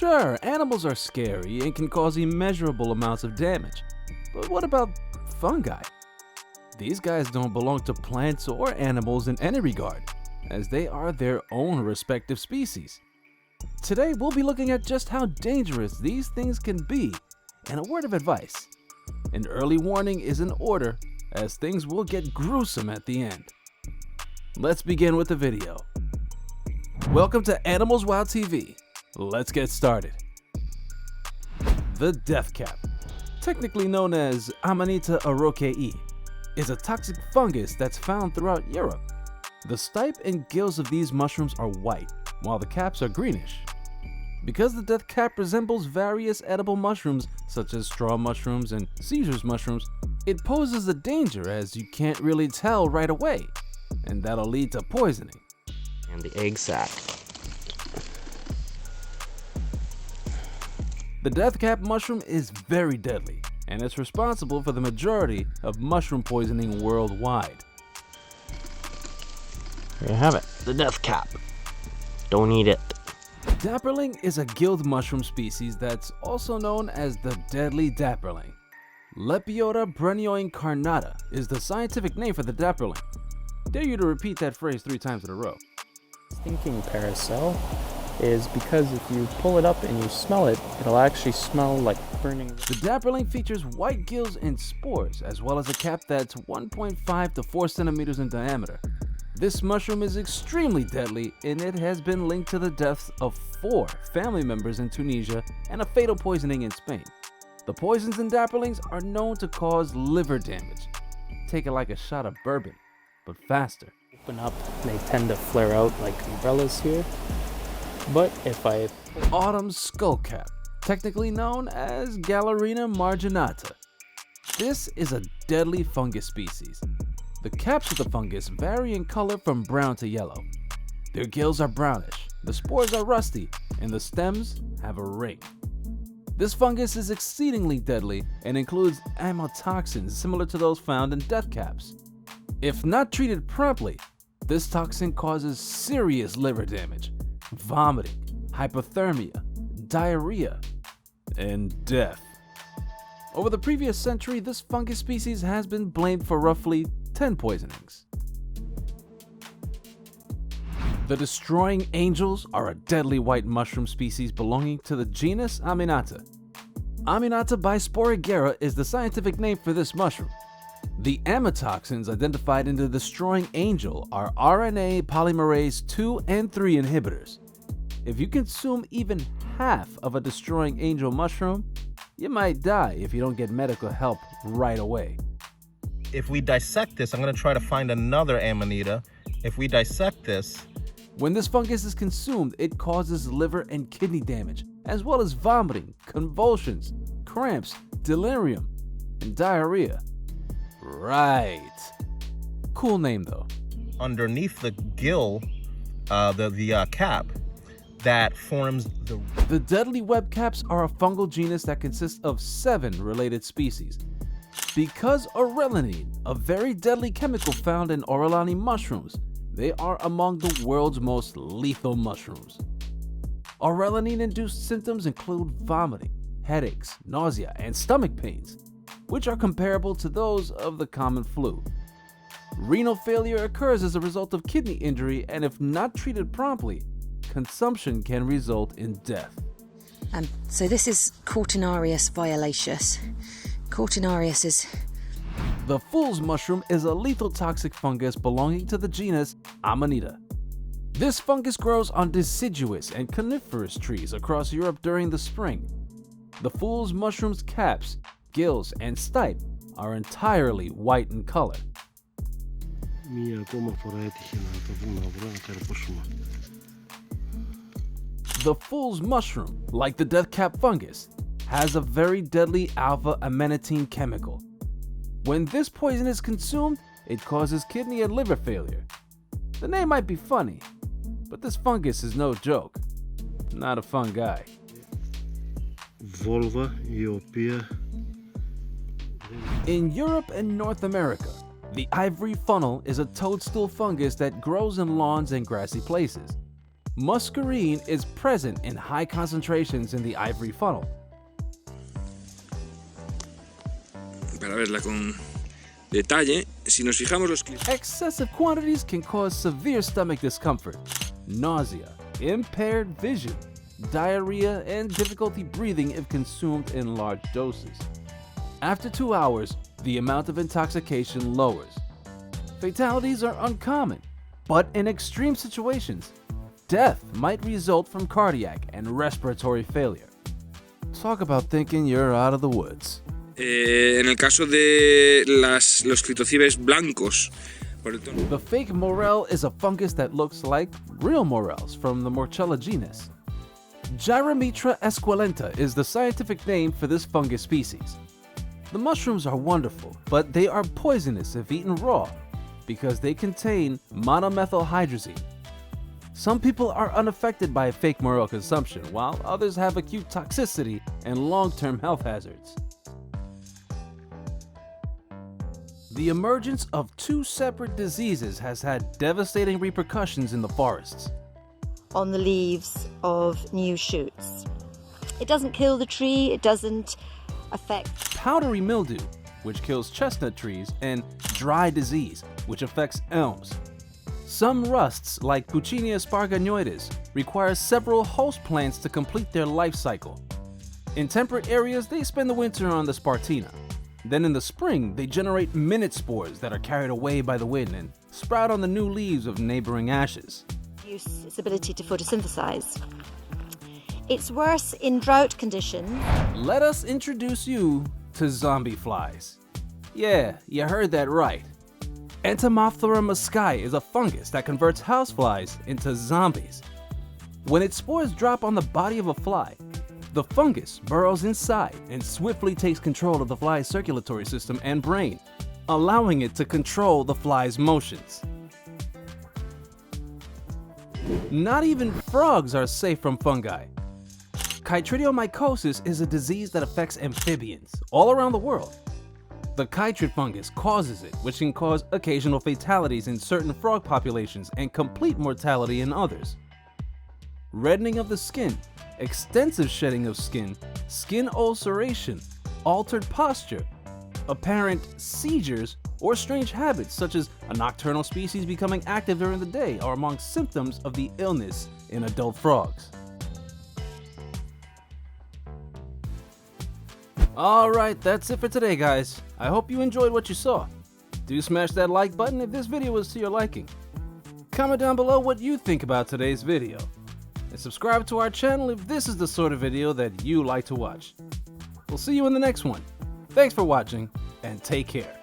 Sure, animals are scary and can cause immeasurable amounts of damage. But what about fungi? These guys don't belong to plants or animals in any regard, as they are their own respective species. Today we'll be looking at just how dangerous these things can be, and a word of advice. An early warning is in order, as things will get gruesome at the end. Let's begin with the video. Welcome to Animals Wow TV. Let's get started. The Deathcap, technically known as Amanita araucae, is a toxic fungus that's found throughout Europe. The stipe and gills of these mushrooms are white, while the caps are greenish. Because the Deathcap resembles various edible mushrooms such as straw mushrooms and Caesar's mushrooms, it poses a danger as you can't really tell right away, and that'll lead to poisoning. And the egg sac. The Deathcap mushroom is very deadly, and it's responsible for the majority of mushroom poisoning worldwide. There you have it, the Deathcap. Don't eat it. Dapperling is a gilled mushroom species that's also known as the deadly Dapperling. Lepiota brennioincarnata is the scientific name for the Dapperling. Dare you to repeat that phrase 3 times in a row. Stinking parasol is because if you pull it up and you smell it, it'll actually smell like burning. The Dapperling features white gills and spores, as well as a cap that's 1.5 to 4 centimeters in diameter. This mushroom is extremely deadly, and it has been linked to the deaths of 4 family members in Tunisia and a fatal poisoning in Spain. The poisons in Dapperlings are known to cause liver damage. Take it like a shot of bourbon, but faster. Open up, they tend to flare out like umbrellas here. But if I... Autumn skullcap, technically known as Galerina marginata. This is a deadly fungus species. The caps of the fungus vary in color from brown to yellow. Their gills are brownish, the spores are rusty, and the stems have a ring. This fungus is exceedingly deadly and includes amatoxins similar to those found in deathcaps. If not treated promptly, this toxin causes serious liver damage, vomiting, hypothermia, diarrhea, and death. Over the previous century, this fungus species has been blamed for roughly 10 poisonings. The destroying angels are a deadly white mushroom species belonging to the genus Aminata. Aminata bisporigera is the scientific name for this mushroom. The amatoxins identified in the destroying angel are RNA polymerase 2 and 3 inhibitors. If you consume even half of a destroying angel mushroom, you might die if you don't get medical help right away. If we dissect this, I'm going to try to find another Amanita. If we dissect this... When this fungus is consumed, it causes liver and kidney damage, as well as vomiting, convulsions, cramps, delirium, and diarrhea. Right. Cool name though. Underneath the gill, the cap, that forms the... The deadly webcaps are a fungal genus that consists of 7 related species. Because aurelinine, a very deadly chemical found in orelani mushrooms, they are among the world's most lethal mushrooms. Aurelinine-induced symptoms include vomiting, headaches, nausea, and stomach pains, which are comparable to those of the common flu. Renal failure occurs as a result of kidney injury, and if not treated promptly, consumption can result in death. So this is Cortinarius violaceus. Cortinarius is... The fool's mushroom is a lethal toxic fungus belonging to the genus Amanita. This fungus grows on deciduous and coniferous trees across Europe during the spring. The fool's mushroom's caps, gills, and stipe are entirely white in color. The fool's mushroom, like the deathcap fungus, has a very deadly alpha-amanitin chemical. When this poison is consumed, it causes kidney and liver failure. The name might be funny, but this fungus is no joke. Not a fun guy. In Europe and North America, the Ivory Funnel is a toadstool fungus that grows in lawns and grassy places. Muscarine is present in high concentrations in the Ivory Funnel. Para verla con detalle, si nos fijamos los clips. Excessive quantities can cause severe stomach discomfort, nausea, impaired vision, diarrhea, and difficulty breathing if consumed in large doses. After 2 hours, the amount of intoxication lowers. Fatalities are uncommon, but in extreme situations, death might result from cardiac and respiratory failure. Talk about thinking you're out of the woods. En el caso de los clitocibes blancos, por el tono. The fake Morel is a fungus that looks like real Morels from the Morchella genus. Gyrometra esculenta is the scientific name for this fungus species. The mushrooms are wonderful, but they are poisonous if eaten raw because they contain monomethylhydrazine. Some people are unaffected by fake Morel consumption, while others have acute toxicity and long-term health hazards. The emergence of 2 separate diseases has had devastating repercussions in the forests. On the leaves of new shoots. It doesn't kill the tree, it doesn't affect Powdery mildew, which kills chestnut trees, and dry disease, which affects elms. Some rusts, like Puccinia sparganoides, require several host plants to complete their life cycle. In temperate areas, they spend the winter on the Spartina. Then in the spring, they generate minute spores that are carried away by the wind and sprout on the new leaves of neighboring ashes. its ability to photosynthesize. It's worse in drought conditions. Let us introduce you to zombie flies. Yeah, you heard that right. Entomophthora muscae is a fungus that converts houseflies into zombies. When its spores drop on the body of a fly, the fungus burrows inside and swiftly takes control of the fly's circulatory system and brain, allowing it to control the fly's motions. Not even frogs are safe from fungi. Chytridiomycosis is a disease that affects amphibians all around the world. The chytrid fungus causes it, which can cause occasional fatalities in certain frog populations and complete mortality in others. Reddening of the skin, extensive shedding of skin, skin ulceration, altered posture, apparent seizures, or strange habits such as a nocturnal species becoming active during the day are among symptoms of the illness in adult frogs. Alright, that's it for today, guys. I hope you enjoyed what you saw. Do smash that like button if this video was to your liking. Comment down below what you think about today's video. And subscribe to our channel if this is the sort of video that you like to watch. We'll see you in the next one. Thanks for watching, and take care.